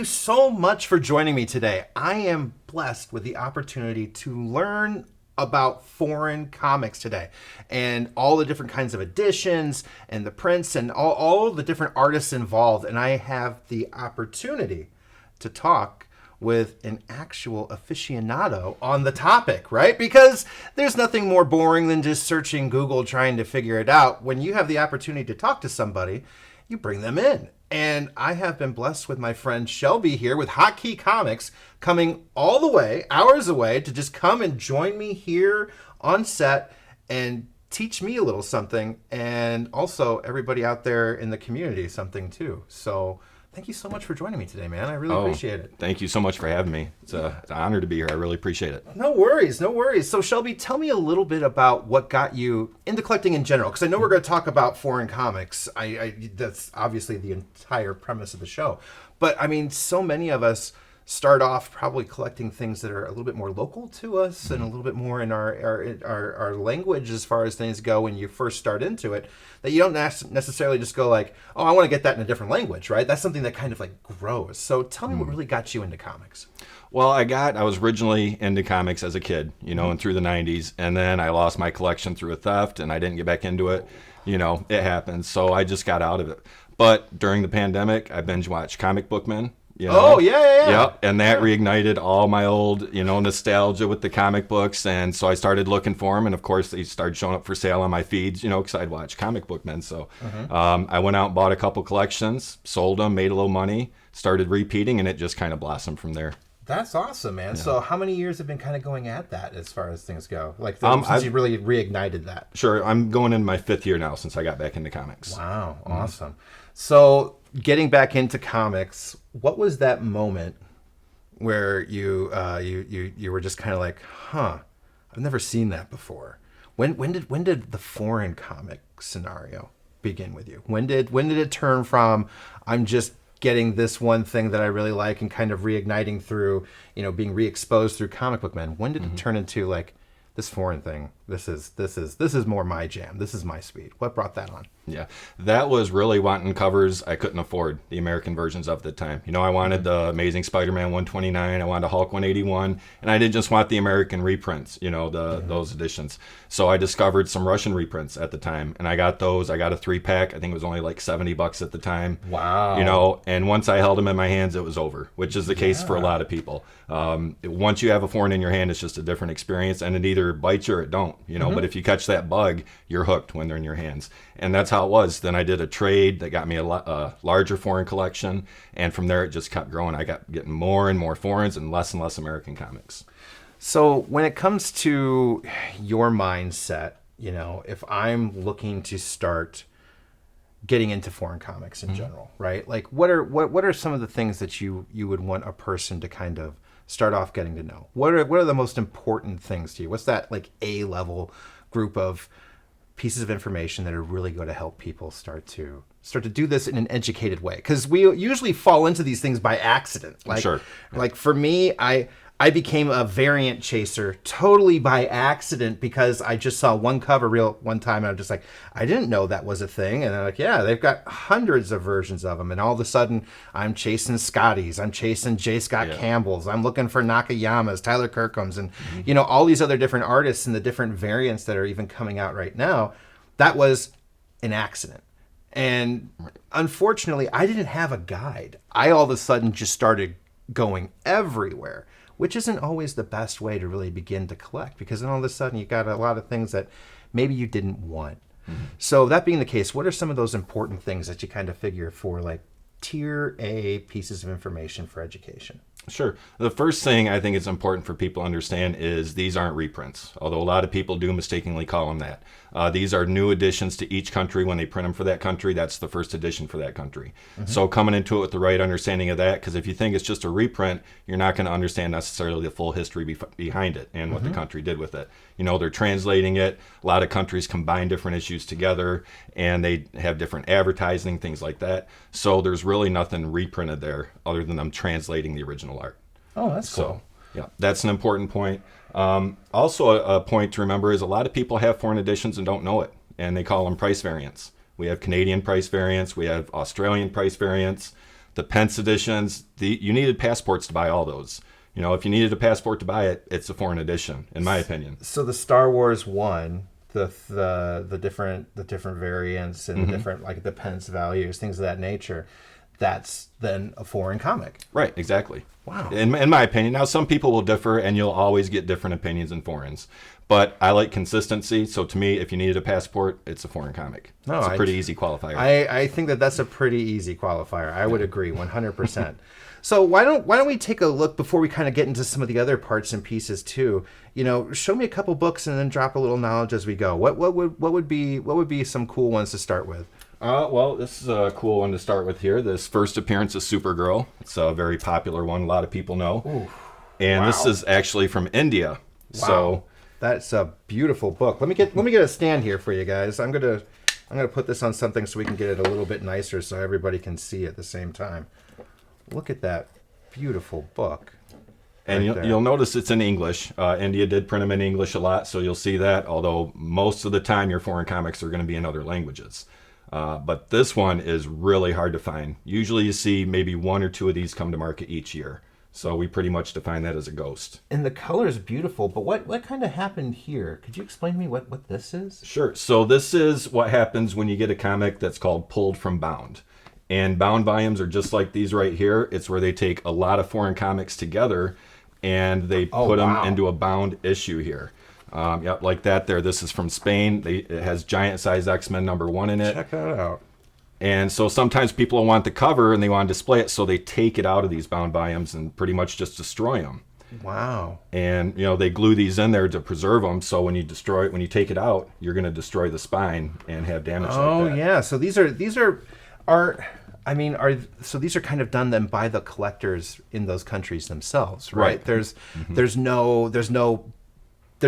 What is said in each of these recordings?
so much for joining me today. I am blessed with the opportunity to learn about foreign comics today and all the different kinds of editions and the prints and all the different artists involved. And I have the opportunity to talk with an actual aficionado on the topic, right? Because there's nothing more boring than just searching Google trying to figure it out. When you have the opportunity to talk to somebody, you bring them in. And I have been blessed with my friend Shelby here with HotKey Comics, coming all the way, hours away, to just come and join me here on set and teach me a little something, and also everybody out there in the community something too. So thank you so much for joining me today, man. I really appreciate it. Thank you so much for having me. It's an honor to be here. I really appreciate it. No worries, no worries. So Shelby, tell me a little bit about what got you into collecting in general, because I know we're going to talk about foreign comics. That's obviously the entire premise of the show. But I mean, so many of us start off probably collecting things that are a little bit more local to us and a little bit more in our language as far as things go when you first start into it, that you don't necessarily just go like, oh, I want to get that in a different language, right? That's something that kind of like grows. So tell me what really got you into comics. Well, I was originally into comics as a kid, and through the 90s, and then I lost my collection through a theft and I didn't get back into it. It happened. So I just got out of it. But during the pandemic, I binge watched Comic Book Men. Oh, yeah. Yep, and that reignited all my old, nostalgia with the comic books, and so I started looking for them, and of course they started showing up for sale on my feeds, because I'd watch Comic Book Men. So I went out and bought a couple collections, sold them, made a little money, started repeating, and it just kind of blossomed from there. That's awesome, man. Yeah. So how many years have been kind of going at that as far as things go? Like since you really reignited that? Sure. I'm going in my 5th year now since I got back into comics. Wow. Awesome. So getting back into comics, what was that moment where you were just kind of like, I've never seen that before? When did the foreign comic scenario begin with you? When did it turn from I'm just getting this one thing that I really like and kind of reigniting through, being re-exposed through Comic Book Men? When did it turn into like this foreign thing? This is more my jam. This is my speed. What brought that on? Yeah, that was really wanting covers I couldn't afford, the American versions of the time. I wanted the Amazing Spider-Man 129, I wanted a Hulk 181, and I didn't just want the American reprints, those editions. So I discovered some Russian reprints at the time, and I got those. I got a 3-pack. I think it was only like $70 at the time. Wow. And once I held them in my hands, it was over, which is the case for a lot of people. Once you have a foreign in your hand, it's just a different experience, and it either bites you or it don't, But if you catch that bug, you're hooked when they're in your hands. And that's how it was. Then I did a trade that got me a larger foreign collection, and from there it just kept growing. I got getting more and more foreigns and less American comics. So when it comes to your mindset, if I'm looking to start getting into foreign comics in general, right? Like what are some of the things that you would want a person to kind of start off getting to know? What are the most important things to you? What's that like A-level group of pieces of information that are really going to help people start to do this in an educated way? Because we usually fall into these things by accident. Sure. Like for me, I became a variant chaser totally by accident because I just saw one cover reel one time and I'm just like, I didn't know that was a thing. And I'm like, yeah, they've got hundreds of versions of them. And all of a sudden I'm chasing Scotties, I'm chasing J. Scott Campbell's, I'm looking for Nakayamas, Tyler Kirkham's, and all these other different artists and the different variants that are even coming out right now. That was an accident. And unfortunately, I didn't have a guide. I all of a sudden just started going everywhere, which isn't always the best way to really begin to collect, because then all of a sudden you got a lot of things that maybe you didn't want. So that being the case, what are some of those important things that you kind of figure for like tier A pieces of information for education? Sure. The first thing I think it's important for people to understand is these aren't reprints, although a lot of people do mistakenly call them that. These are new additions to each country. When they print them for that country, that's the first edition for that country. So coming into it with the right understanding of that, because if you think it's just a reprint, you're not going to understand necessarily the full history behind it and what the country did with it. They're translating it. A lot of countries combine different issues together, and they have different advertising, things like that. So there's really nothing reprinted there other than them translating the original art. Oh, that's cool. Yeah, that's an important point. Also, a point to remember is a lot of people have foreign editions and don't know it, and they call them price variants. We have Canadian price variants, we have Australian price variants, The Pence editions, you needed passports to buy all those. You know, if you needed a passport to buy it, it's a foreign edition, in my opinion. So the Star Wars one, the different variants and the different, like, the Pence values, things of that nature, that's then a foreign comic. Right, exactly. Wow. In my opinion. Now, some people will differ, and you'll always get different opinions in foreigns. But I like consistency, so to me, if you needed a passport, it's a foreign comic. No, it's a pretty easy qualifier. I think that's a pretty easy qualifier. I would agree 100%. So why don't we take a look before we kind of get into some of the other parts and pieces too? You know, show me a couple books and then drop a little knowledge as we go. What would be some cool ones to start with? Well, this is a cool one to start with here. This first appearance of Supergirl. It's a very popular one. A lot of people know. Ooh, and wow. This is actually from India. Wow. So That's a beautiful book. Let me get a stand here for you guys. I'm gonna put this on something so we can get it a little bit nicer so everybody can see at the same time. Look at that beautiful book. And you'll notice it's in English. India did print them in English a lot, so you'll see that. Although most of the time your foreign comics are going to be in other languages. But this one is really hard to find. Usually you see maybe 1 or 2 of these come to market each year. So we pretty much define that as a ghost. And the color is beautiful, but what kind of happened here? Could you explain to me what this is? Sure. So this is what happens when you get a comic that's called pulled from bound. And bound volumes are just like these right here. It's where they take a lot of foreign comics together and they put them into a bound issue here. Yep, like that there. This is from Spain. It has giant size X-Men #1 in it. Check that out. And so sometimes people want the cover and they want to display it, so they take it out of these bound volumes and pretty much just destroy them. Wow. And they glue these in there to preserve them, so when you take it out, you're going to destroy the spine and have damage like that. Oh yeah. So these are kind of done then by the collectors in those countries themselves, right? There's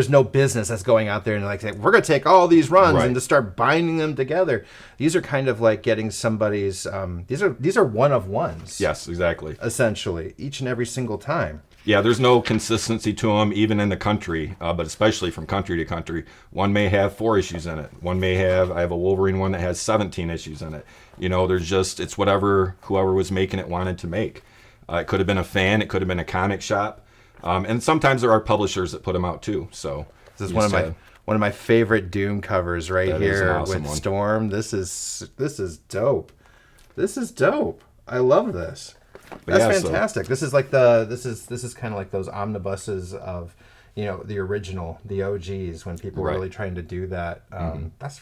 no business that's going out there and like saying, we're going to take all these runs and to start binding them together. These are kind of like getting somebody's. These are one of ones. Yes, exactly. Essentially, each and every single time. Yeah, there's no consistency to them, even in the country, but especially from country to country. One may have 4 issues in it. I have a Wolverine one that has 17 issues in it. It's whatever whoever was making it wanted to make. It could have been a fan. It could have been a comic shop. And sometimes there are publishers that put them out too. So this is one of my favorite Doom covers right here with Storm. This is dope. This is dope. I love this. That's fantastic. This is like this is kind of like those omnibuses of the original, the OGs, when people were really trying to do that. That's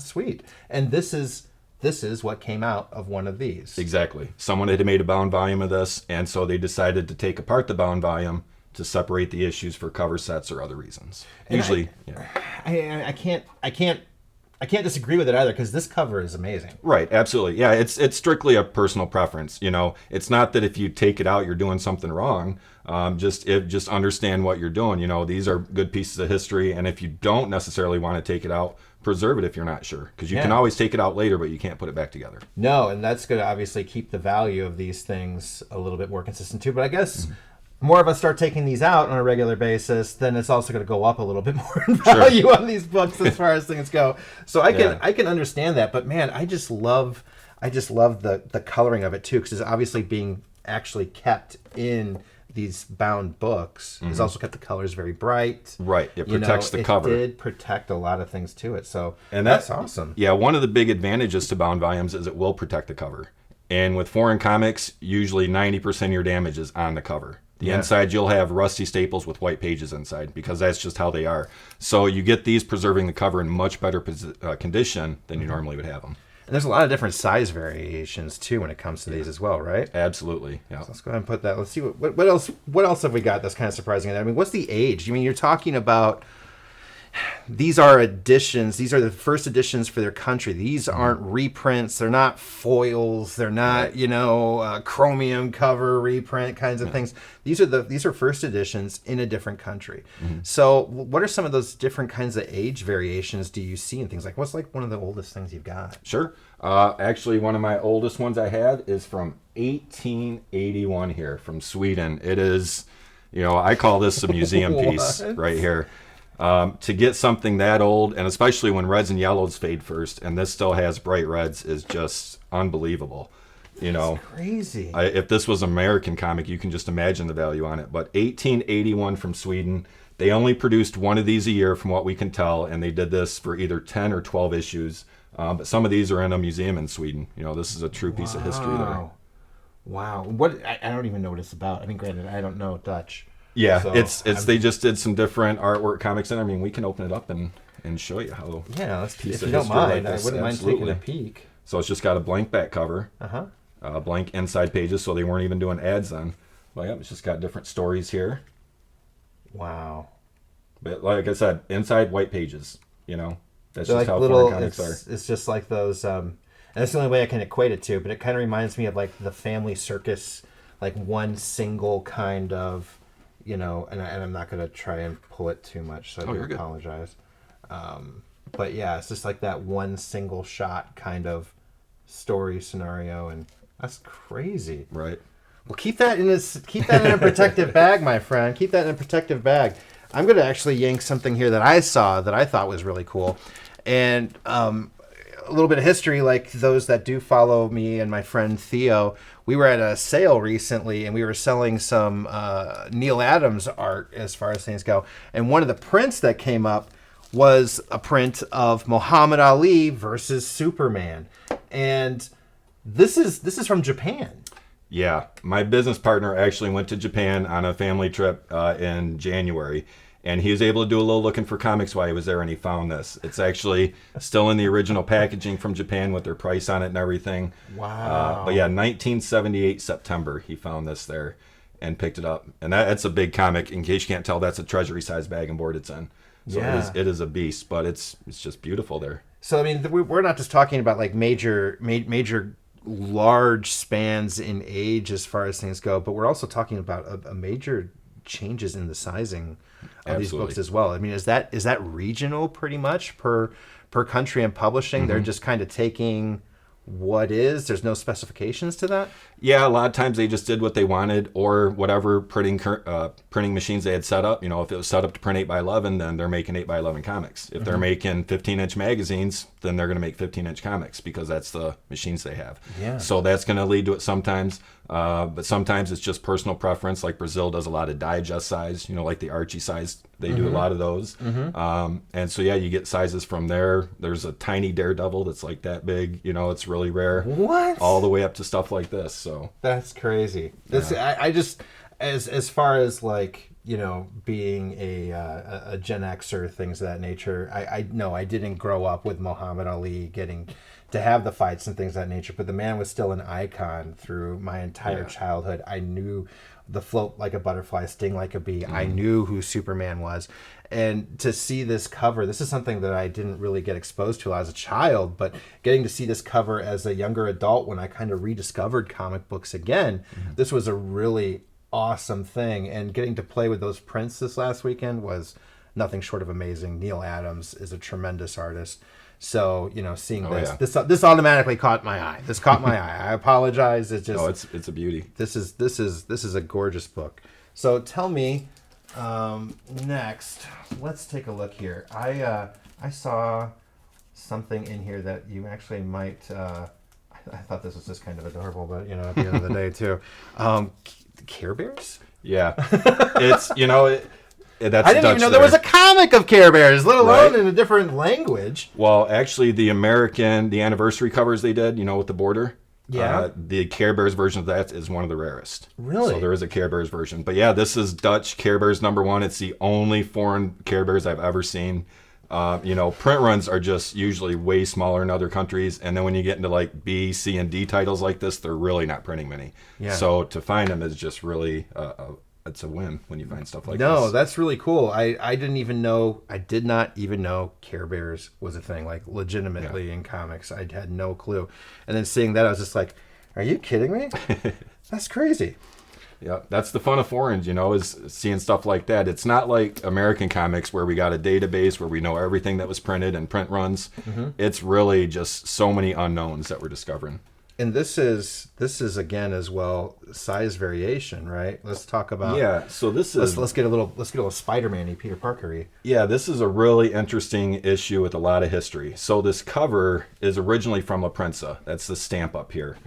sweet. And this is what came out of one of these. Exactly. Someone had made a bound volume of this, and so they decided to take apart the bound volume to separate the issues for cover sets or other reasons. And usually, I can't disagree with it either, because this cover is amazing. Right, absolutely. Yeah, it's strictly a personal preference. It's not that if you take it out, you're doing something wrong. Just understand what you're doing. These are good pieces of history, and if you don't necessarily want to take it out, preserve it if you're not sure, because you can always take it out later, but you can't put it back together. No, and that's going to obviously keep the value of these things a little bit more consistent too. But I guess more of us start taking these out on a regular basis, then it's also going to go up a little bit more in value on these books as far as things go. So I can understand that, but man, I just love the coloring of it too, because it's obviously being actually kept in these bound books. It's also kept the colors very bright. Right, it protects the cover. It did protect a lot of things to it, so that's awesome. Yeah, one of the big advantages to bound volumes is it will protect the cover. And with foreign comics, usually 90% of your damage is on the cover. The inside, you'll have rusty staples with white pages inside, because that's just how they are. So you get these preserving the cover in much better condition than you normally would have them. And there's a lot of different size variations too when it comes to these as well, right? Absolutely. Yeah. So let's go ahead and put that. Let's see what else have we got that's kind of surprising. I mean, what's the age? I mean, you're talking about these are editions. These are the first editions for their country. These aren't reprints. They're not foils. They're not, chromium cover reprint kinds of things. These are first editions in a different country. So what are some of those different kinds of age variations do you see in things like, what's like one of the oldest things you've got? Sure. Actually, one of my oldest ones I had is from 1881 here from Sweden. It is, I call this a museum piece right here. To get something that old, and especially when reds and yellows fade first, and this still has bright reds, is just unbelievable. You know, That's crazy. If this was American comic, you can just imagine the value on it. But 1881 from Sweden. They only produced one of these a year, from what we can tell, and they did this for either 10 or 12 issues. But some of these are in a museum in Sweden. You know, this is a true piece of history there. Wow. What? I don't even know what it's about. I mean, granted, I don't know Dutch. Yeah, So they just did some different artwork comics in. I mean, we can open it up and show you how. Yeah, let's, piece if of you don't history like mind, this. I wouldn't Absolutely. mind taking a peek. So it's just got a blank back cover, Uh-huh. blank inside pages, so they weren't even doing ads then. But yeah, it's just got different stories here. Wow. But like I said, inside white pages, you know. That's They're just like how little, foreign comics are. it's just like those, and that's the only way I can equate it to, but it kind of reminds me of like the Family Circus, like one single kind of, you know, and I'm not going to try and pull it too much, so I do apologize. But yeah, it's just like that one single shot kind of story scenario, and that's crazy. Right. Well, keep that in a protective bag, my friend. Keep that in a protective bag. I'm going to actually yank something here that I saw that I thought was really cool. And a little bit of history, like those that do follow me and my friend Theo, we were at a sale recently and we were selling some Neil Adams art as far as things go. And one of the prints that came up was a print of Muhammad Ali versus Superman. And this is from Japan. Yeah, my business partner actually went to Japan on a family trip in January, and he was able to do a little looking for comics while he was there, and he found this. It's actually still in the original packaging from Japan with their price on it and everything. Wow. But yeah, 1978 September, he found this there and picked it up. And that's a big comic. In case you can't tell, that's a treasury-sized bag and board it's in. So Yeah. it is a beast, but it's just beautiful there. So, I mean, we're not just talking about like major large spans in age as far as things go, but we're also talking about a major changes in the sizing of these books as well. I mean, is that regional pretty much per country and publishing? They're just kind of taking what is, there's no specifications to that? Yeah, a lot of times they just did what they wanted, or whatever printing machines they had set up. You know, if it was set up to print 8x11, then they're making 8x11 comics. If they're making 15-inch magazines, then they're going to make 15-inch comics because that's the machines they have. Yeah. So that's going to lead to it sometimes. But sometimes it's just personal preference. Like Brazil does a lot of digest size, you know, like the Archie size. They do a lot of those. And so, yeah, you get sizes from there. There's a tiny Daredevil that's like that big. You know, it's really rare. What? All the way up to stuff like this. So That's crazy. This I just as far as like, you know, being a Gen Xer, things of that nature. I know I didn't grow up with Muhammad Ali getting to have the fights and things of that nature, but the man was still an icon through my entire childhood. I knew the float like a butterfly, sting like a bee. I knew who Superman was. And to see this cover, this is something that I didn't really get exposed to as a child, but getting to see this cover as a younger adult when I kind of rediscovered comic books again, this was a really awesome thing. And getting to play with those prints this last weekend was nothing short of amazing. Neil Adams is a tremendous artist. So, you know, seeing this automatically caught my eye. This caught my eye. I apologize. It's just it's a beauty. This is a gorgeous book. So tell me, next, let's take a look here. I saw something in here that you actually might. I thought this was just kind of adorable, but you know, at the end of the day, too. Care Bears? Yeah, it's I didn't even know there was a comic of Care Bears, let alone in a different language. Well, actually, the anniversary covers they did, with the border. Yeah. The Care Bears version of that is one of the rarest. Really? So there is a Care Bears version. But yeah, this is Dutch Care Bears #1. It's the only foreign Care Bears I've ever seen. Print runs are just usually way smaller in other countries. And then when you get into like B, C, and D titles like this, they're really not printing many. Yeah. So to find them is just really, it's a win when you find stuff like this. No, that's really cool. I did not even know Care Bears was a thing, like legitimately in comics. I had no clue. And then seeing that, I was just like, are you kidding me? That's crazy. Yeah, that's the fun of foreigns, is seeing stuff like that. It's not like American comics where we got a database where we know everything that was printed and print runs. It's really just so many unknowns that we're discovering. And this is again as well size variation, right? Let's talk about So this is let's get a little Spider-Man-y, Peter Parker-y. Yeah, this is a really interesting issue with a lot of history. So this cover is originally from La Prensa. That's the stamp up here.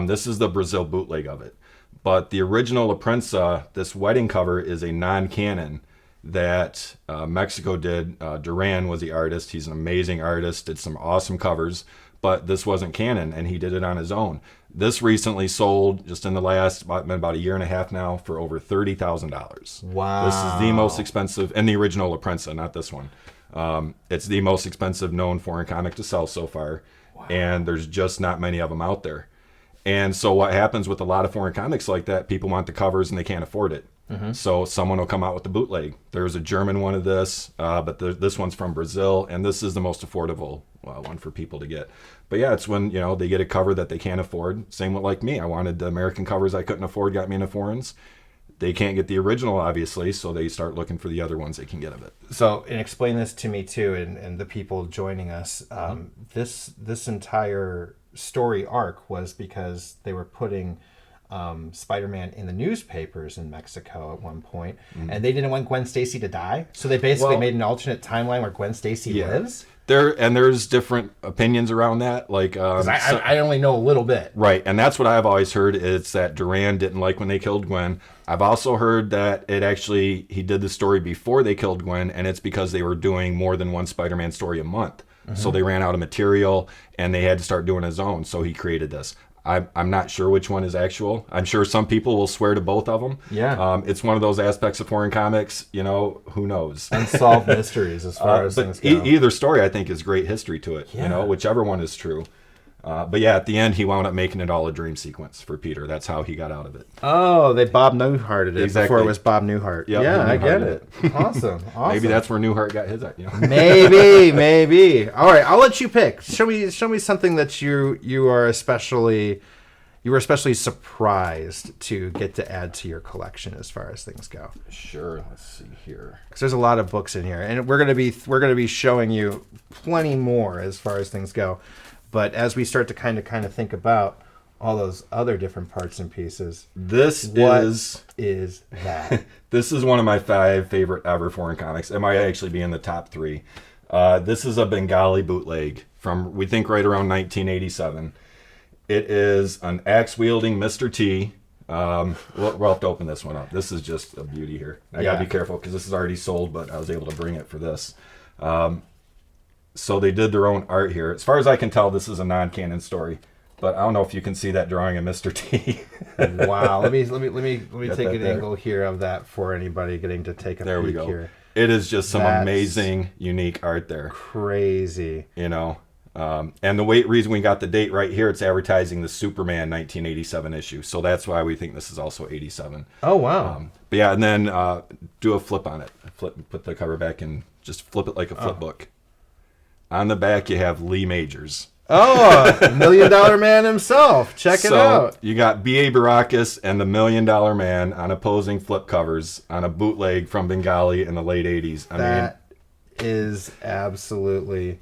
This is the Brazil bootleg of it. But the original La Prensa, this wedding cover, is a non-canon that Mexico did. Duran was the artist. He's an amazing artist, did some awesome covers. But this wasn't canon, and he did it on his own. This recently sold, just in the last, about a year and a half now, for over $30,000. Wow. This is the most expensive, and the original La Prensa, not this one. It's the most expensive known foreign comic to sell so far, and there's just not many of them out there. And so what happens with a lot of foreign comics like that, people want the covers and they can't afford it. So someone will come out with the bootleg. There's a German one of this, but this one's from Brazil, and this is the most affordable one for people to get. But yeah, it's when they get a cover that they can't afford. Same with like me. I wanted the American covers I couldn't afford, got me into foreigns. They can't get the original, obviously, so they start looking for the other ones they can get of it. So, and explain this to me too, and the people joining us. This entire story arc was because they were putting Spider-Man in the newspapers in Mexico at one point, and they didn't want Gwen Stacy to die, so they basically made an alternate timeline where Gwen Stacy lives. There's different opinions around that. Like, I only know a little bit. Right, and that's what I've always heard. It's that Duran didn't like when they killed Gwen. I've also heard that he did the story before they killed Gwen, and it's because they were doing more than one Spider-Man story a month. So they ran out of material, and they had to start doing his own. So he created this. I'm not sure which one is actual. I'm sure some people will swear to both of them. Yeah. It's one of those aspects of foreign comics, who knows? Unsolved mysteries as far as things go. Either story, I think, is great history to it, whichever one is true. But yeah, at the end, he wound up making it all a dream sequence for Peter. That's how he got out of it. Oh, they Bob Newharted it before it was Bob Newhart. Yep, yeah, I get it. Awesome. Maybe that's where Newhart got his idea. Maybe. All right, I'll let you pick. Show me something that you were especially surprised to get to add to your collection as far as things go. Sure. Let's see here. Because there's a lot of books in here, and we're gonna be showing you plenty more as far as things go. But as we start to kind of think about all those other different parts and pieces, what is that? This is one of my 5 favorite ever foreign comics. It might actually be in the top 3. This is a Bengali bootleg from, we think, right around 1987. It is an axe-wielding Mr. T. We'll have to open this one up. This is just a beauty here. I got to be careful because this is already sold, but I was able to bring it for this. So they did their own art here. As far as I can tell, this is a non-canon story, but I don't know if you can see that drawing of Mr. T. Wow. Let me take an angle here of that for anybody getting to take a there peek we go. here. It is just some amazing, unique art there. Crazy. And the reason we got the date right here, it's advertising the Superman 1987 issue. So that's why we think this is also 87. Oh, wow. But yeah, and then do a flip on it. Put the cover back and just flip it like a flip book. On the back, you have Lee Majors. Oh, $1 Million Man himself. Check it out. You got B.A. Baracus and the $1 Million Man on opposing flip covers on a bootleg from Bengali in the late 80s. That is absolutely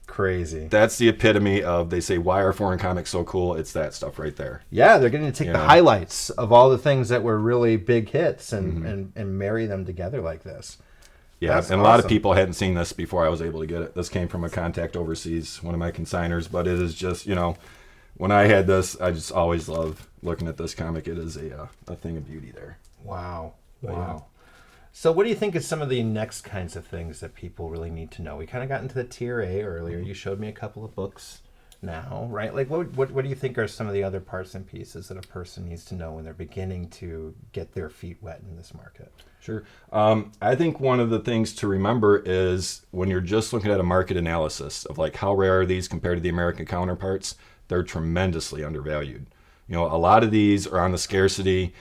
crazy. That's the epitome of, they say, why are foreign comics so cool? It's that stuff right there. Yeah, they're going to take the highlights of all the things that were really big hits and marry them together like this. Yeah, and a lot of people hadn't seen this before I was able to get it. This came from a contact overseas, one of my consigners, but it is just, when I had this, I just always love looking at this comic. It is a thing of beauty there. Wow. But, wow. So what do you think is some of the next kinds of things that people really need to know? We kind of got into the tier A earlier. You showed me a couple of books now, right? Like what do you think are some of the other parts and pieces that a person needs to know when they're beginning to get their feet wet in this market? Sure. I think one of the things to remember is when you're just looking at a market analysis of like how rare are these compared to the American counterparts, they're tremendously undervalued. A lot of these are on the scarcity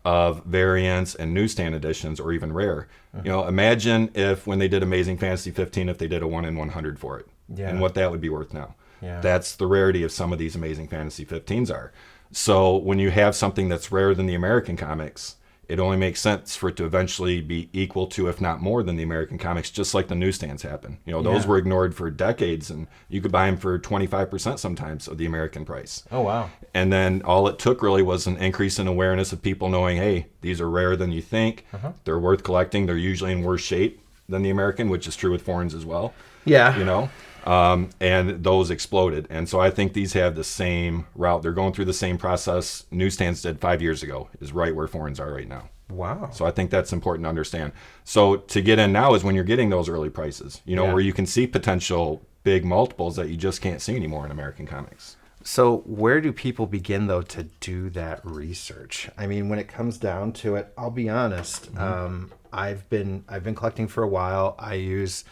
of variants and newsstand editions or even rare. Imagine if when they did Amazing Fantasy 15, if they did a 1 in 100 for it and what that would be worth now. Yeah. That's the rarity of some of these Amazing Fantasy 15s are. So when you have something that's rarer than the American comics, it only makes sense for it to eventually be equal to, if not more than, the American comics, just like the newsstands happen. Those were ignored for decades, and you could buy them for 25% sometimes of the American price. Oh, wow. And then all it took really was an increase in awareness of people knowing, hey, these are rarer than you think. They're worth collecting. They're usually in worse shape than the American, which is true with foreigns as well. Yeah. And those exploded. And so I think these have the same route. They're going through the same process newsstands did 5 years ago, is right where foreigns are right now. Wow. So I think that's important to understand. So to get in now is when you're getting those early prices, where you can see potential big multiples that you just can't see anymore in American comics. So where do people begin, though, to do that research? I mean, when it comes down to it, I'll be honest. I've been collecting for a while. I use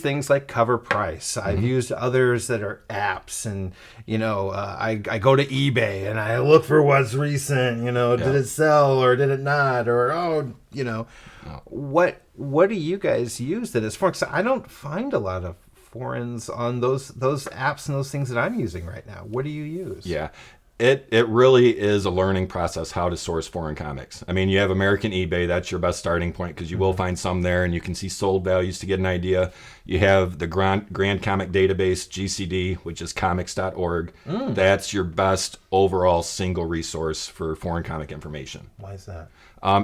things like Cover Price. I've used others that are apps, and I go to eBay and I look for what's recent. Did it sell or did it not? Or what do you guys use that is for? Because I don't find a lot of foreigns on those apps and those things that I'm using right now. What do you use? Yeah. It really is a learning process how to source foreign comics. I mean, you have American eBay, that's your best starting point because you will find some there and you can see sold values to get an idea. You have the Grand Comic Database, GCD, which is comics.org. That's your best overall single resource for foreign comic information. Why is that?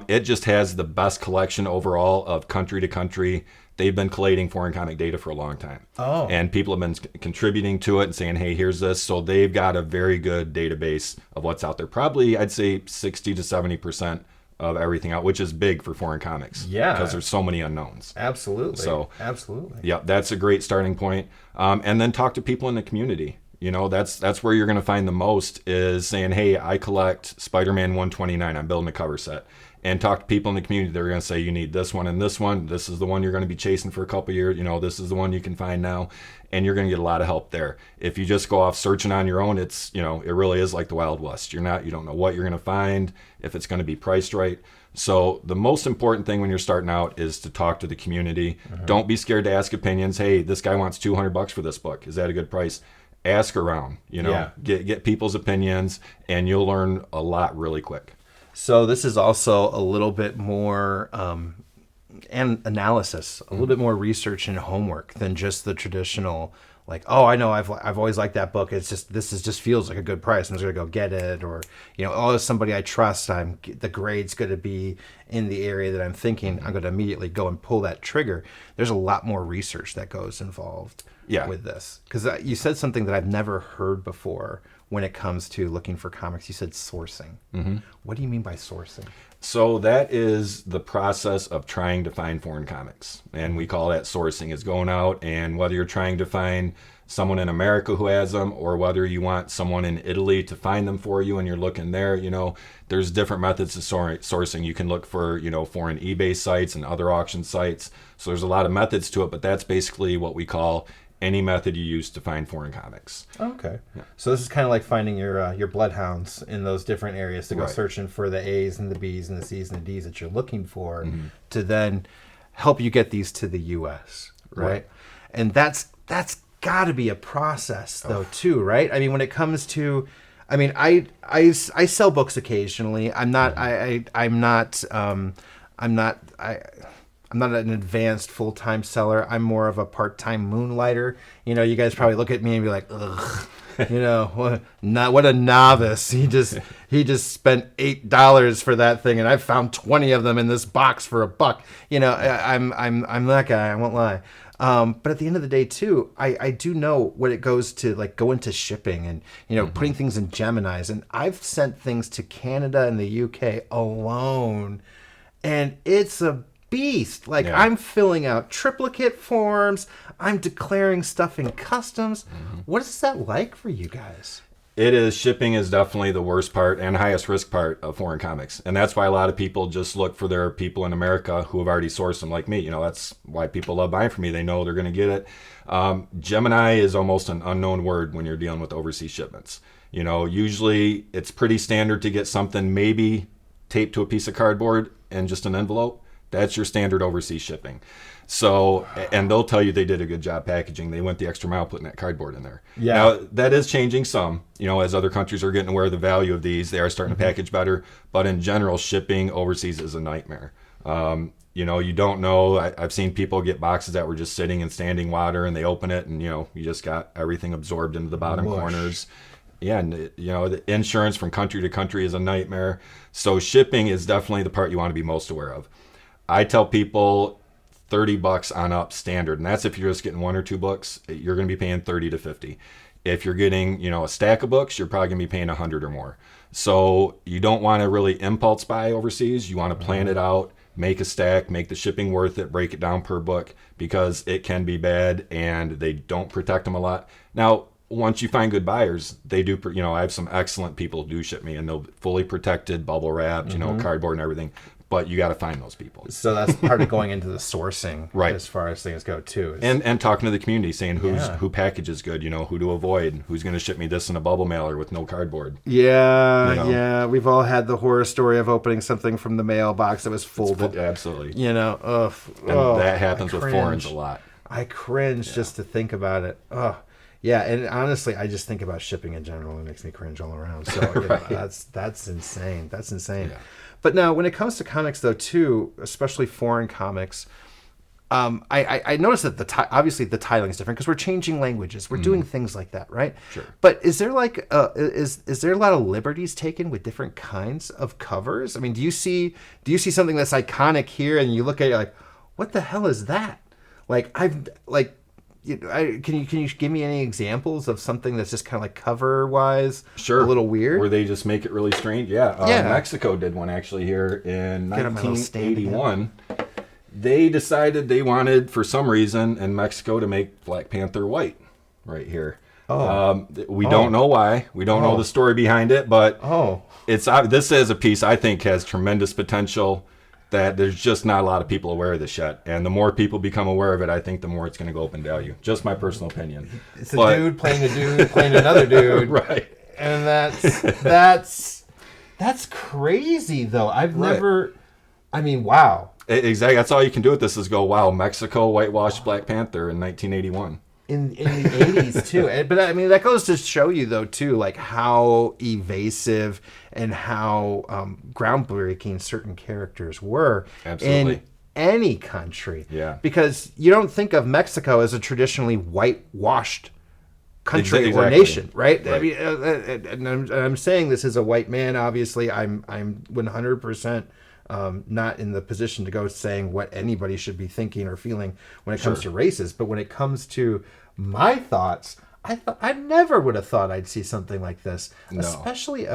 It just has the best collection overall of country to country. They've been collating foreign comic data for a long time. Oh. And people have been contributing to it and saying, hey, here's this. So they've got a very good database of what's out there. Probably, I'd say 60 to 70% of everything out, which is big for foreign comics. Yeah. Because there's so many unknowns. Absolutely. So, absolutely. Yeah, that's a great starting point. And then talk to people in the community. That's where you're going to find the most is saying, hey, I collect Spider-Man 129. I'm building a cover set. And talk to people in the community. They're going to say, you need this one and this one. This is the one you're going to be chasing for a couple of years. This is the one you can find now. And you're going to get a lot of help there. If you just go off searching on your own, it's, it really is like the Wild West. You don't know what you're going to find, if it's going to be priced right. So the most important thing when you're starting out is to talk to the community. Don't be scared to ask opinions. Hey, this guy wants $200 for this book. Is that a good price? Ask around, get people's opinions, and you'll learn a lot really quick. So this is also a little bit more and analysis, a little bit more research and homework than just the traditional, like, oh, I know I've always liked that book. It's just just feels like a good price. I'm just gonna go get it, or oh, as somebody I trust, the grade's gonna be in the area that I'm thinking. I'm gonna immediately go and pull that trigger. There's a lot more research that goes involved with this, because you said something that I've never heard before. When it comes to looking for comics, you said sourcing. What do you mean by sourcing? So that is the process of trying to find foreign comics. And we call that sourcing. It's going out, and whether you're trying to find someone in America who has them, or whether you want someone in Italy to find them for you and you're looking there, there's different methods of sourcing. You can look for, foreign eBay sites and other auction sites. So there's a lot of methods to it, but that's basically what we call any method you use to find foreign comics. Okay. Yeah. So this is kind of like finding your bloodhounds in those different areas to go searching for the A's and the B's and the C's and the D's that you're looking for to then help you get these to the U.S., right? And that's got to be a process, though, too, right? I mean, when it comes to... I mean, I sell books occasionally. I'm not an advanced full-time seller. I'm more of a part-time moonlighter. You guys probably look at me and be like, ugh, what a novice. He just spent $8 for that thing, and I found 20 of them in this box for $1. I'm that guy. I won't lie. But at the end of the day, too, I do know what it goes to, like, go into shipping and, putting things in Geminis. And I've sent things to Canada and the UK alone, and it's a beast. Like, I'm filling out triplicate forms. I'm declaring stuff in customs. What is that like for you guys? It is. Shipping is definitely the worst part and highest risk part of foreign comics. And that's why a lot of people just look for their people in America who have already sourced them, like me. That's why people love buying from me. They know they're going to get it. Gemini is almost an unknown word when you're dealing with overseas shipments. Usually it's pretty standard to get something maybe taped to a piece of cardboard and just an envelope. That's your standard overseas shipping. So, and they'll tell you they did a good job packaging. They went the extra mile putting that cardboard in there. Yeah. Now, that is changing some, as other countries are getting aware of the value of these, they are starting to package better. But in general, shipping overseas is a nightmare. You don't know. I've seen people get boxes that were just sitting in standing water, and they open it, and, you just got everything absorbed into the bottom corners. Yeah, and, the insurance from country to country is a nightmare. So shipping is definitely the part you want to be most aware of. I tell people $30 on up standard, and that's if you're just getting 1 or 2 books, you're going to be paying 30 to 50. If you're getting, a stack of books, you're probably going to be paying 100 or more. So you don't want to really impulse buy overseas. You want to plan it out, make a stack, make the shipping worth it, break it down per book, because it can be bad and they don't protect them a lot. Now, once you find good buyers, they do, I have some excellent people who do ship me, and they'll fully protected, bubble wrapped, cardboard and everything. But you got to find those people. So that's part of going into the sourcing, right, as far as things go too. And talking to the community, saying who packages good, who to avoid, who's going to ship me this in a bubble mailer with no cardboard. Yeah. We've all had the horror story of opening something from the mailbox that was folded. Absolutely. And that happens with foreigns a lot. I cringe just to think about it. Yeah, and honestly, I just think about shipping in general. It makes me cringe all around. So right. That's insane. That's insane. Yeah. But now, when it comes to comics, though, too, especially foreign comics, I noticed that obviously the titling is different because we're changing languages. We're doing things like that, right? Sure. But is there is there a lot of liberties taken with different kinds of covers? I mean, do you see something that's iconic here, and you look at it like, what the hell is that? Can you give me any examples of something that's just kind of like cover wise, sure, a little weird, where they just make it really strange? Yeah. Mexico did one actually here in 1981. They decided they wanted, for some reason, in Mexico to make Black Panther white right here. We don't know why. We don't know the story behind it, but this is a piece I think has tremendous potential. That there's just not a lot of people aware of this yet. And the more people become aware of it, I think the more it's going to go up in value. Just my personal opinion. It's a dude playing another dude. Right. And that's crazy, though. I've never... I mean, wow. Exactly. That's all you can do with this is go, wow, Mexico whitewashed Black Panther in 1981. In the 80s, too. But, I mean, that goes to show you, though, too, like how evasive and how groundbreaking certain characters were. Absolutely. In any country. Yeah. Because you don't think of Mexico as a traditionally whitewashed country exactly. or nation, right? Right. I mean, and I'm saying this as a white man, obviously. I'm 100% not in the position to go saying what anybody should be thinking or feeling when it comes to races. But when it comes to my thoughts, I never would have thought I'd see something like this, no. especially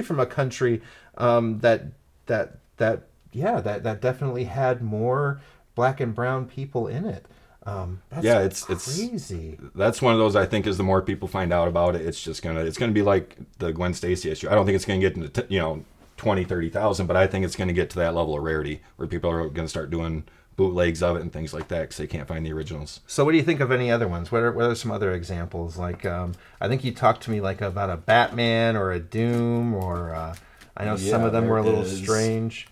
from a country that definitely had more black and brown people in it. It's crazy. That's one of those I think is the more people find out about it, it's gonna be like the Gwen Stacy issue. I don't think it's gonna get into 20, 30,000, but I think it's going to get to that level of rarity where people are going to start doing bootlegs of it and things like that because they can't find the originals. So what do you think of any other ones? What are some other examples? Like, I think you talked to me like about a Batman or a Doom, or I know some of them were a little strange.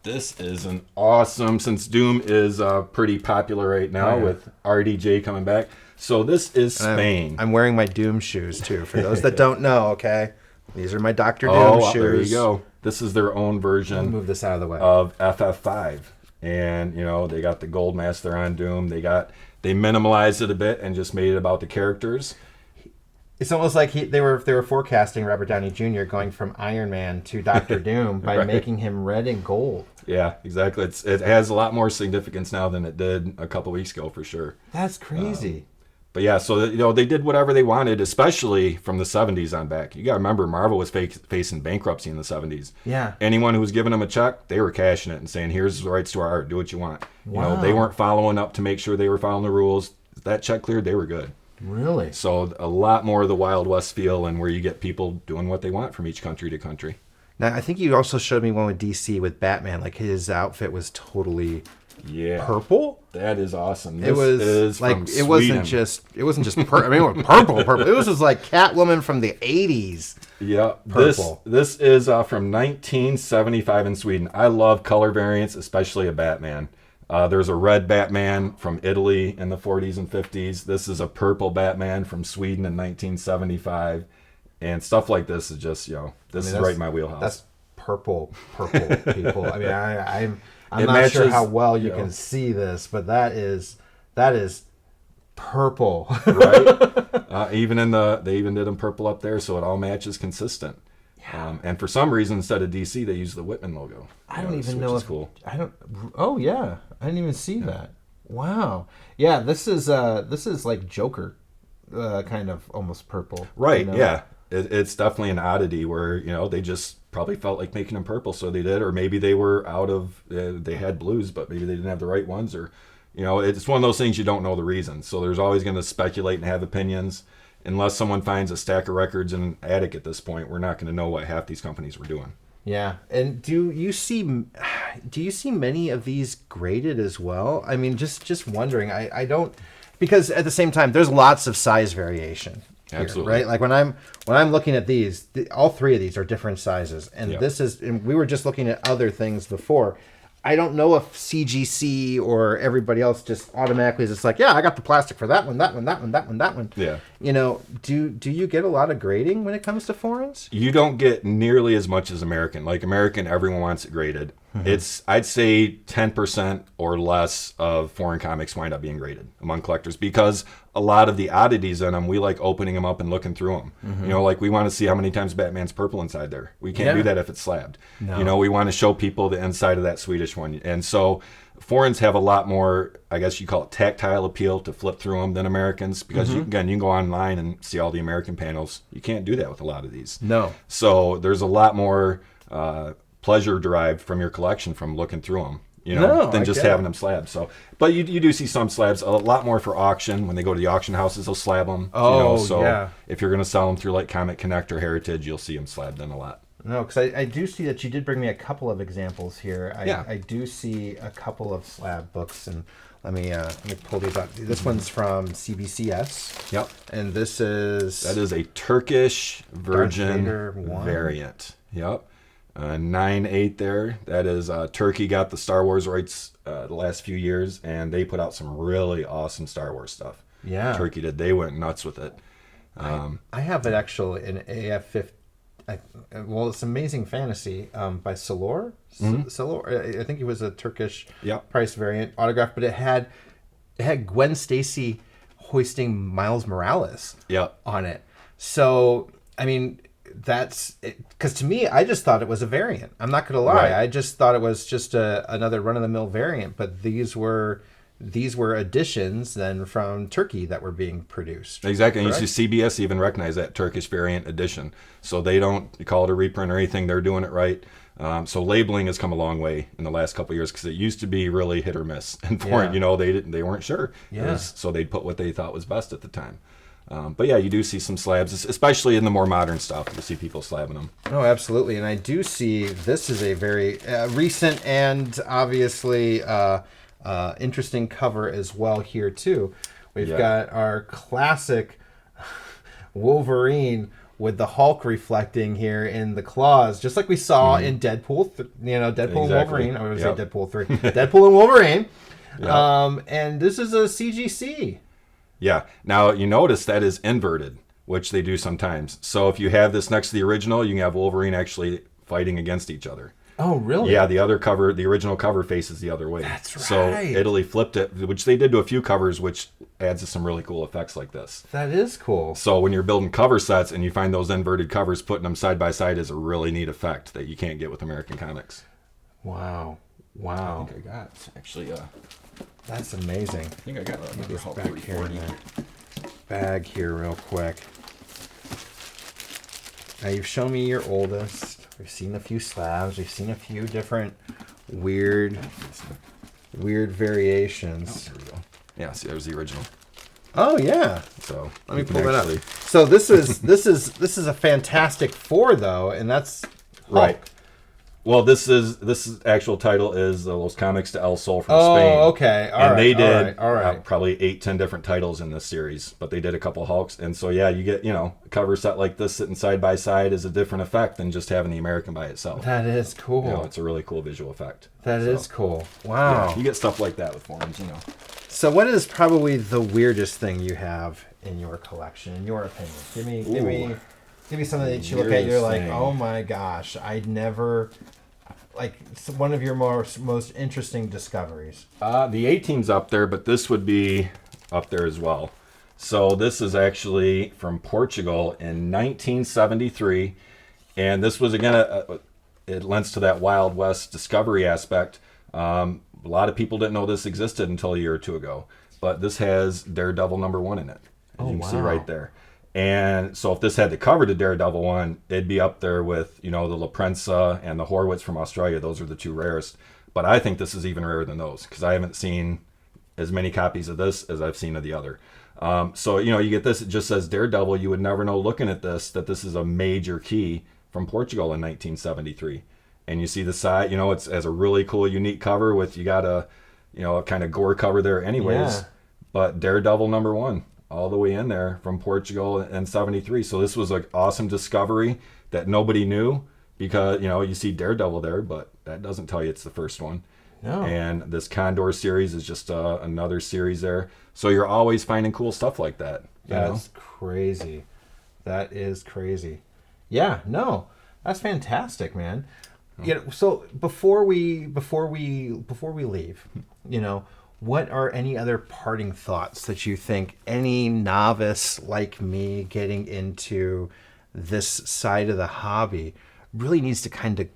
This is an awesome, since Doom is pretty popular right now with RDJ coming back. So this is Spain. I'm wearing my Doom shoes too, for those that don't know, okay? These are my Dr. Doom shoes. There you go. This is their own version. I'll move this out of the way. Of FF5. And, they got the gold mask there on Doom. They minimalized it a bit and just made it about the characters. It's almost like they were forecasting Robert Downey Jr. going from Iron Man to Dr. Doom by making him red and gold. Yeah, exactly. It has a lot more significance now than it did a couple weeks ago, for sure. That's crazy. But yeah, so they did whatever they wanted, especially from the 70s on back. You got to remember, Marvel was facing bankruptcy in the 70s. Yeah. Anyone who was giving them a check, they were cashing it and saying, "Here's the rights to our art. Do what you want." Wow. They weren't following up to make sure they were following the rules. That check cleared, they were good. Really? So a lot more of the Wild West feel, and where you get people doing what they want from each country to country. Now, I think you also showed me one with DC with Batman. Like, his outfit was totally Yeah. purple. That is awesome. This It was is like from it wasn't Sweden. just I mean, it was purple. It was just like Catwoman from the 80s. Yeah, Purple. This is from 1975 in Sweden. I love color variants, especially a Batman. There's a red Batman from Italy in the 40s and 50s. This is a purple Batman from Sweden in 1975, and stuff like this is just this is right in my wheelhouse. That's purple people. I mean, I'm It not sure matches, how well you can see this, but that is purple. Right. They even did them purple up there, so it all matches consistent. Yeah. And for some reason, instead of DC, they use the Whitman logo. I don't even know if cool. I don't. Oh yeah, I didn't even see that. Wow. Yeah, this is like Joker, kind of almost purple. Right. Yeah. It's definitely an oddity where they just probably felt like making them purple, so they did, or maybe they were out of they had blues, but maybe they didn't have the right ones, or it's one of those things you don't know the reason. So there's always going to speculate and have opinions. Unless someone finds a stack of records in an attic at this point, we're not going to know what half these companies were doing. Yeah. And do you see many of these graded as well? I mean, just wondering. I don't, because at the same time, there's lots of size variation. Here, Absolutely. right. Like when I'm looking at these, all three of these are different sizes, and and we were just looking at other things before. I don't know if CGC or everybody else just automatically is just like, yeah, I got the plastic for that one, that one, that one, that one, that one. Yeah. Do you get a lot of grading when it comes to foreigns? You don't get nearly as much as American. Like American, everyone wants it graded. Mm-hmm. I'd say 10% or less of foreign comics wind up being graded among collectors, because a lot of the oddities in them, we like opening them up and looking through them. Mm-hmm. Like we want to see how many times Batman's purple inside there. We can't do that if it's slabbed. No. We want to show people the inside of that Swedish one. And so foreigns have a lot more, I guess you call it tactile appeal to flip through them than Americans, because you can go online and see all the American panels. You can't do that with a lot of these. No. So there's a lot more pleasure derived from your collection from looking through them, than just having them slabbed. So, but you do see some slabs, a lot more for auction. When they go to the auction houses, they'll slab them. So if you're going to sell them through like Comic Connect or Heritage, you'll see them slabbed in a lot. No, because I do see that you did bring me a couple of examples here. I do see a couple of slab books, and let me pull these out. This one's from CBCS. Yep. And that is a Turkish Virgin variant. Yep. 9/8 there. That is Turkey got the Star Wars rights the last few years, and they put out some really awesome Star Wars stuff. Yeah. Turkey did. They went nuts with it. I have it actually in AF50. It's Amazing Fantasy by Salor. Salor. I think it was a Turkish price variant autograph, but it had Gwen Stacy hoisting Miles Morales on it. So I mean, that's because to me, I just thought it was a variant. I'm not going to lie. Right. I just thought it was just another run-of-the-mill variant, but these were editions then from Turkey that were being produced. Exactly. And you see CBS even recognize that Turkish variant edition. So they don't call it a reprint or anything. They're doing it right. So labeling has come a long way in the last couple of years, because it used to be really hit or miss. And they weren't sure. Yeah. So they'd put what they thought was best at the time. But yeah, you do see some slabs, especially in the more modern stuff. You see people slabbing them. Oh, absolutely. And I do see this is a very recent and obviously interesting cover as well here too. We've got our classic Wolverine with the Hulk reflecting here in the claws, just like we saw in Deadpool. Deadpool and Wolverine. I would say Deadpool 3. Deadpool and Wolverine. And this is a CGC. Yeah. Now, you notice that is inverted, which they do sometimes. So if you have this next to the original, you can have Wolverine actually fighting against each other. Oh, really? Yeah, the original cover faces the other way. That's right. So Italy flipped it, which they did to a few covers, which adds to some really cool effects like this. That is cool. So when you're building cover sets and you find those inverted covers, putting them side by side is a really neat effect that you can't get with American comics. Wow. I think I got actually that's amazing. I think I got another Hulk back here in the bag here real quick. Now you've shown me your oldest. We've seen a few slabs. We've seen a few different weird variations. Oh, there we go. Yeah, see, there's the original. Oh yeah. So let me pull that up. So this is a Fantastic Four though, and that's Hulk. Right. Well, this is actual title is Los Comics de El Sol from Oh, Spain. okay. And they did all right. probably 8-10 different titles in this series, but they did a couple Hulks. And so, yeah, you get, a cover set like this sitting side by side is a different effect than just having the American by itself. That is cool. It's a really cool visual effect. That is cool. Wow. Yeah, you get stuff like that with forums, So what is probably the weirdest thing you have in your collection, in your opinion? Give me something that you look at, you're like, oh my gosh, I'd never, like, one of your most interesting discoveries. The A-Team's up there, but this would be up there as well. So this is actually from Portugal in 1973, and this was, again, it lends to that Wild West discovery aspect. A lot of people didn't know this existed until a year or two ago, but this has Daredevil #1 in it, as you can see right there. And so if this had the cover to Daredevil 1, it'd be up there with, the La Prensa and the Horwitz from Australia. Those are the two rarest. But I think this is even rarer than those because I haven't seen as many copies of this as I've seen of the other. So, you get this. It just says Daredevil. You would never know looking at this that this is a major key from Portugal in 1973. And you see the side, it has a really cool, unique cover with, you got a kind of gore cover there anyways. Yeah. But Daredevil #1. All the way in there from Portugal in 73. So this was an awesome discovery that nobody knew because, you see Daredevil there, but that doesn't tell you it's the first one. No. And this Condor series is just another series there. So you're always finding cool stuff like that. That's crazy. That is crazy. Yeah, no, that's fantastic, man. So before we leave, what are any other parting thoughts that you think any novice like me getting into this side of the hobby really needs to kind of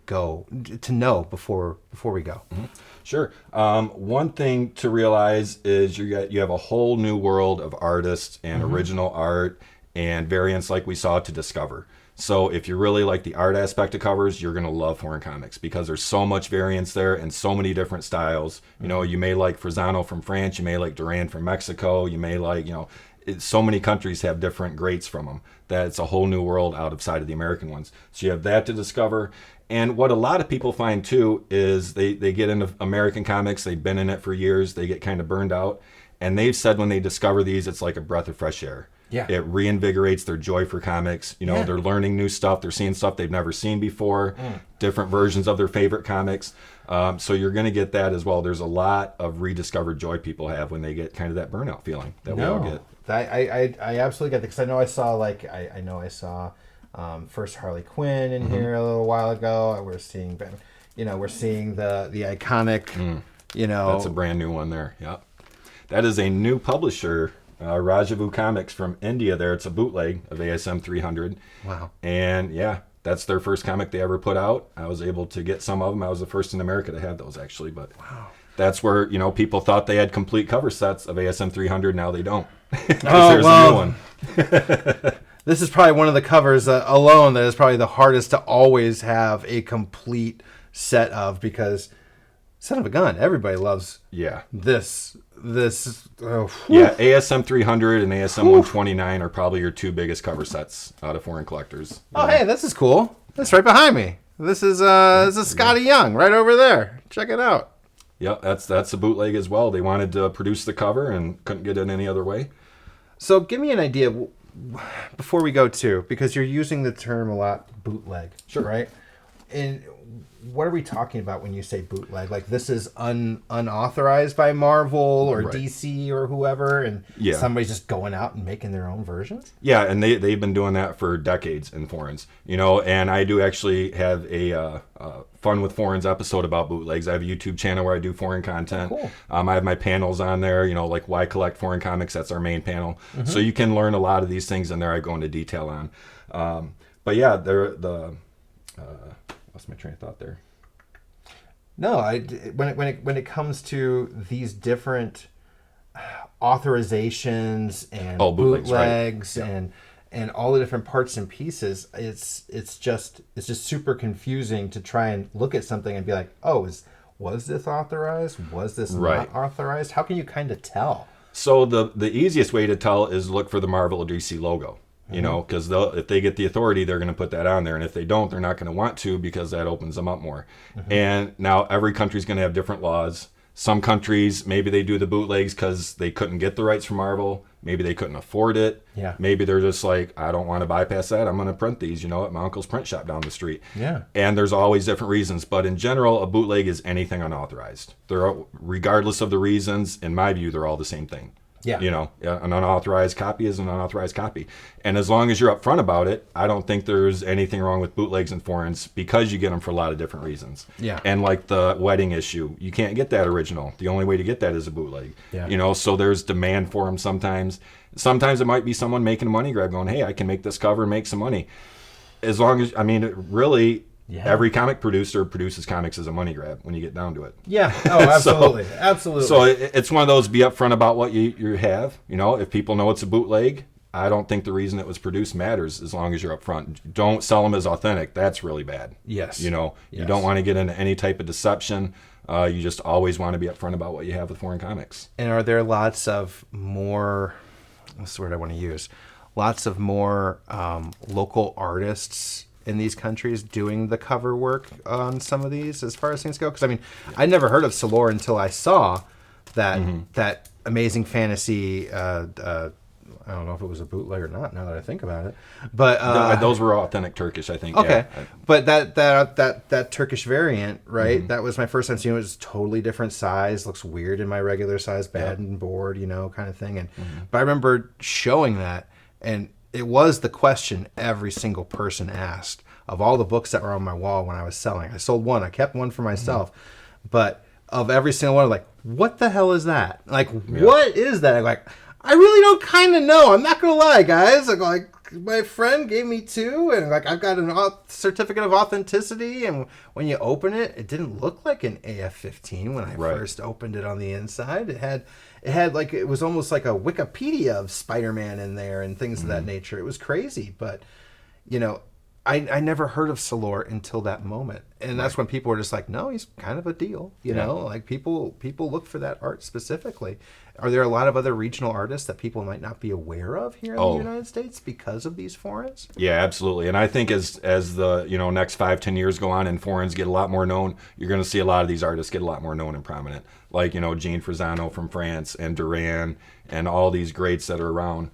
know before we go? Mm-hmm. Sure. One thing to realize is you have a whole new world of artists and original art and variants like we saw to discover. So if you really like the art aspect of covers, you're going to love foreign comics because there's so much variance there and so many different styles. You may like Frazano from France, you may like Duran from Mexico, you may like, so many countries have different greats from them. That's a whole new world outside of the American ones. So you have that to discover. And what a lot of people find too is they get into American comics, they've been in it for years, they get kind of burned out. And they've said when they discover these, it's like a breath of fresh air. Yeah. It reinvigorates their joy for comics. They're learning new stuff. They're seeing stuff they've never seen before, different versions of their favorite comics. So you're going to get that as well. There's a lot of rediscovered joy people have when they get kind of that burnout feeling that we all get. I absolutely get that because I know I saw first Harley Quinn in here a little while ago. We're seeing the iconic, That's a brand new one there. Yep. That is a new publisher. Rajavu Comics from India there. It's a bootleg of ASM 300. Wow. And yeah, that's their first comic they ever put out. I was able to get some of them. I was the first in America to have those actually, but that's where, people thought they had complete cover sets of ASM 300. Now they don't. There's a new one. This is probably one of the covers alone that is probably the hardest to always have a complete set of because son of a gun, everybody loves this. ASM 300 and ASM 129 are probably your two biggest cover sets out of foreign collectors. Hey, this is cool. That's right behind me. This is Scotty Young right over there. Check it out. Yep, that's a bootleg as well. They wanted to produce the cover and couldn't get it any other way. So give me an idea before we go to, because you're using the term a lot, bootleg. Sure. Right? And what are we talking about when you say bootleg? Like this is unauthorized by Marvel or DC or whoever, and somebody's just going out and making their own versions? Yeah, and they've been doing that for decades in foreigns. And I do actually have a Fun with Foreigns episode about bootlegs. I have a YouTube channel where I do foreign content. Cool. I have my panels on there, like Why Collect Foreign Comics. That's our main panel. So you can learn a lot of these things in there I go into detail on. But yeah, lost my train of thought there. No, when it comes to these different authorizations and bootlegs and all the different parts and pieces, it's just super confusing to try and look at something and be like, was this authorized? Was this not authorized? How can you kind of tell? So the easiest way to tell is look for the Marvel or DC logo. You know, because if they get the authority, they're going to put that on there. And if they don't, they're not going to want to, because that opens them up more. And now every country's going to have different laws. Some countries, maybe they do the bootlegs because they couldn't get the rights from Marvel. Maybe they couldn't afford it. Yeah. Maybe they're just like, I don't want to bypass that. I'm going to print these, you know, at my uncle's print shop down the street. Yeah. And there's always different reasons. But in general, a bootleg is anything unauthorized. Regardless of the reasons, in my view, they're all the same thing. Yeah. You know, an unauthorized copy is an unauthorized copy. And as long as you're upfront about it, I don't think there's anything wrong with bootlegs and foreigns, because you get them for a lot of different reasons. Yeah. And like the wedding issue, you can't get that original. The only way to get that is a bootleg. Yeah. You know, so there's demand for them sometimes. Sometimes it might be someone making a money grab going, hey, I can make this cover and make some money. As long as, I mean, really... Yeah. Every comic producer produces comics as a money grab when you get down to it. Yeah. Oh, absolutely. Absolutely. So it's one of those, be upfront about what you have. You know, if people know it's a bootleg, I don't think the reason it was produced matters, as long as you're upfront. Don't sell them as authentic. That's really bad. Yes. You know, yes. You don't want to get into any type of deception. You just always want to be upfront about what you have with foreign comics. And are there lots of more, what's the word I want to use? Lots of more local artists in these countries doing the cover work on some of these, as far as things go? Because I mean, I'd never heard of Salor until I saw that that Amazing Fantasy. I don't know if it was a bootleg or not. Now that I think about it, but those were authentic Turkish, I think. Okay, yeah. But that Turkish variant, right? That was my first time seeing it. It was totally different size. Looks weird in my regular size bed and board, you know, kind of thing. And but I remember showing that, and it was the question every single person asked of all the books that were on my wall when I was selling. I sold one. I kept one for myself. But of every single one, like, what the hell is that? Like, what is that? I'm like, I really don't kind of know. I'm not going to lie, guys. Like, my friend gave me two, and like, I've got a certificate of authenticity. And when you open it, it didn't look like an AF-15 when I first opened it on the inside. It had like, it was almost like a Wikipedia of Spider-Man in there and things of that nature. It was crazy, but you know, I never heard of Salor until that moment. And that's when people were just like, no, he's kind of a deal. You know, like people look for that art specifically. Are there a lot of other regional artists that people might not be aware of here in the United States because of these foreigns? Yeah, absolutely. And I think as the, you know, next 5-10 years go on and foreigns get a lot more known, you're going to see a lot of these artists get a lot more known and prominent. Like, you know, Jean Frazano from France and Duran and all these greats that are around.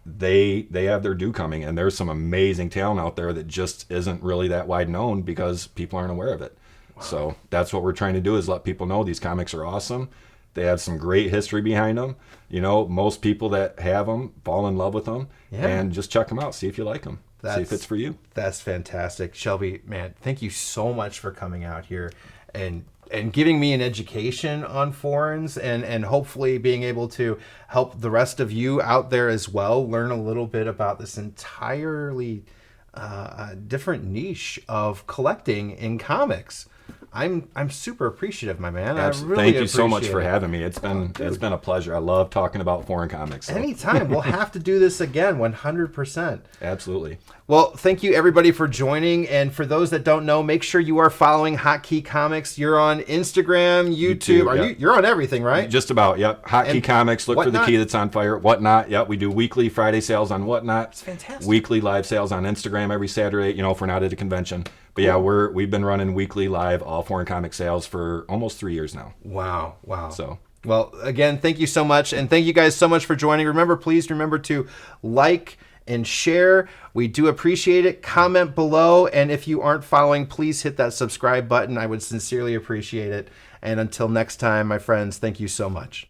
They have their due coming, and there's some amazing talent out there that just isn't really that wide known because people aren't aware of it. Wow. So that's what we're trying to do, is let people know these comics are awesome. They have some great history behind them. You know, most people that have them fall in love with them, and just check them out, see if you like them, see if it's for you. That's fantastic. Shelby, man, thank you so much for coming out here and giving me an education on foreigns, and hopefully being able to help the rest of you out there as well learn a little bit about this entirely different niche of collecting in comics. I'm super appreciative, my man. Absolutely. Thank you so much for having me. It's been a pleasure. I love talking about foreign comics. So. Anytime. We'll have to do this again, 100%. Absolutely. Well, thank you everybody for joining. And for those that don't know, make sure you are following HotKey Comics. You're on Instagram, YouTube. You're on everything, right? Just about, yep. HotKey Comics. Look for the key that's on fire. Whatnot. Yep. We do weekly Friday sales on Whatnot. It's fantastic. Weekly live sales on Instagram every Saturday, you know, if we're not at a convention. But yeah, we've been running weekly live all foreign comic sales for almost 3 years now. Wow. So, well, again, thank you so much, and thank you guys so much for joining. Please remember to like and share. We do appreciate it. Comment below, and if you aren't following, please hit that subscribe button. I would sincerely appreciate it. And until next time, my friends, thank you so much.